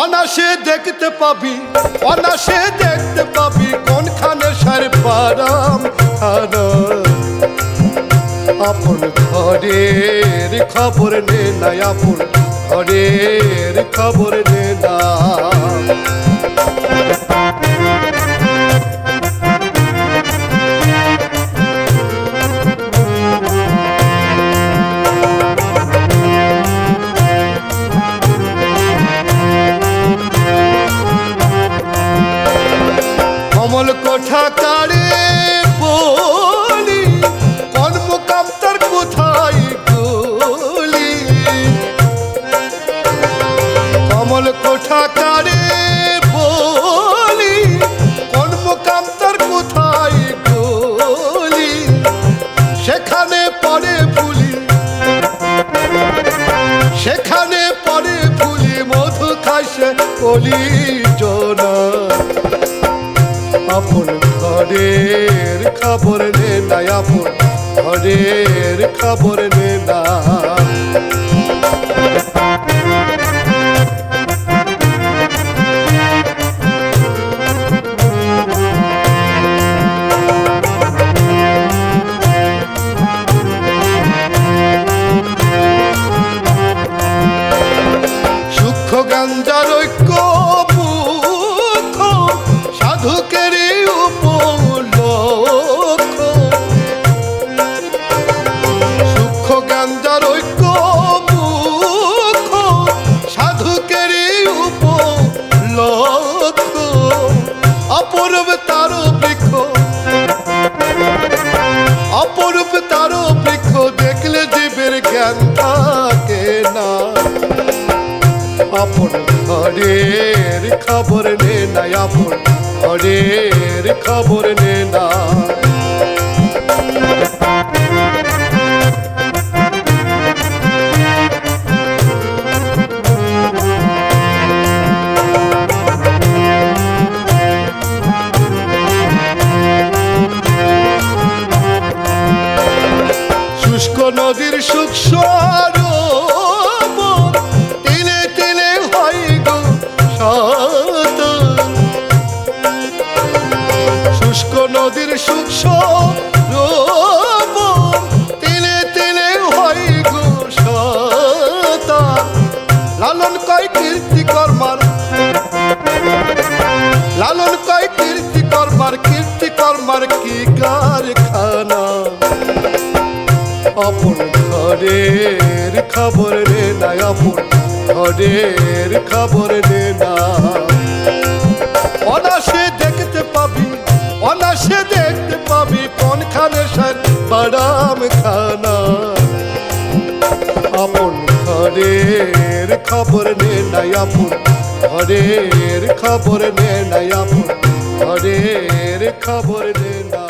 অনাসে দেখতে পাবি, অনাসে দেখতে পাবি কোনখানে সার পারাম খানা। আপন ঘরের খবর নে না, আপন ঘরের খবর নে না। কমল কোঠা কারে বলি, কোন মুকাম তার কোথায় গলি। কমল কোঠা কারে বলি, কোন মুকাম তার কোথায় গলি। সেখানে পরে ফুলি, সেখানে পরে ফুলি মধু খাইছে কলি জোনা। আপন ঘরের খবর নে না, আপন ঘরের খবর নে না। সূক্ষ্ম গাঞ্জার ঐক্য মুখ সাধুকের উপলক্ষ। সূক্ষ্ম গাঞ্জার ঐক্য মুখ সাধুকের উপলক্ষ। অপরূপ তার বৃক্ষ, অপরূপ তার বৃক্ষ দেখলে জীবের জ্ঞান থাকে না। আপন ঘরের খবর নে না, আপন ঘরের খবর নে না। শুষ্ক নদীর সূক্ষ্ম নদীর সূক্ষ্ম রূপ তিলে তিলে হয় গো সতা। লালন কয় কীর্তি কর্মার, লালন কয় কীর্তি কর্মার, কীর্তি কর্মার কি কারখানা। আপন ঘরের খবর নে না, আপন ঘরের খবর নে না। অনাসে দেখতে পাবি, অনাসে দেখতে পাবি কোনখানে সার বাদাম খানা। আপন ঘরের খবর নে না, আপন ঘরের খবর নে না, আপন ঘরের খবর নে না।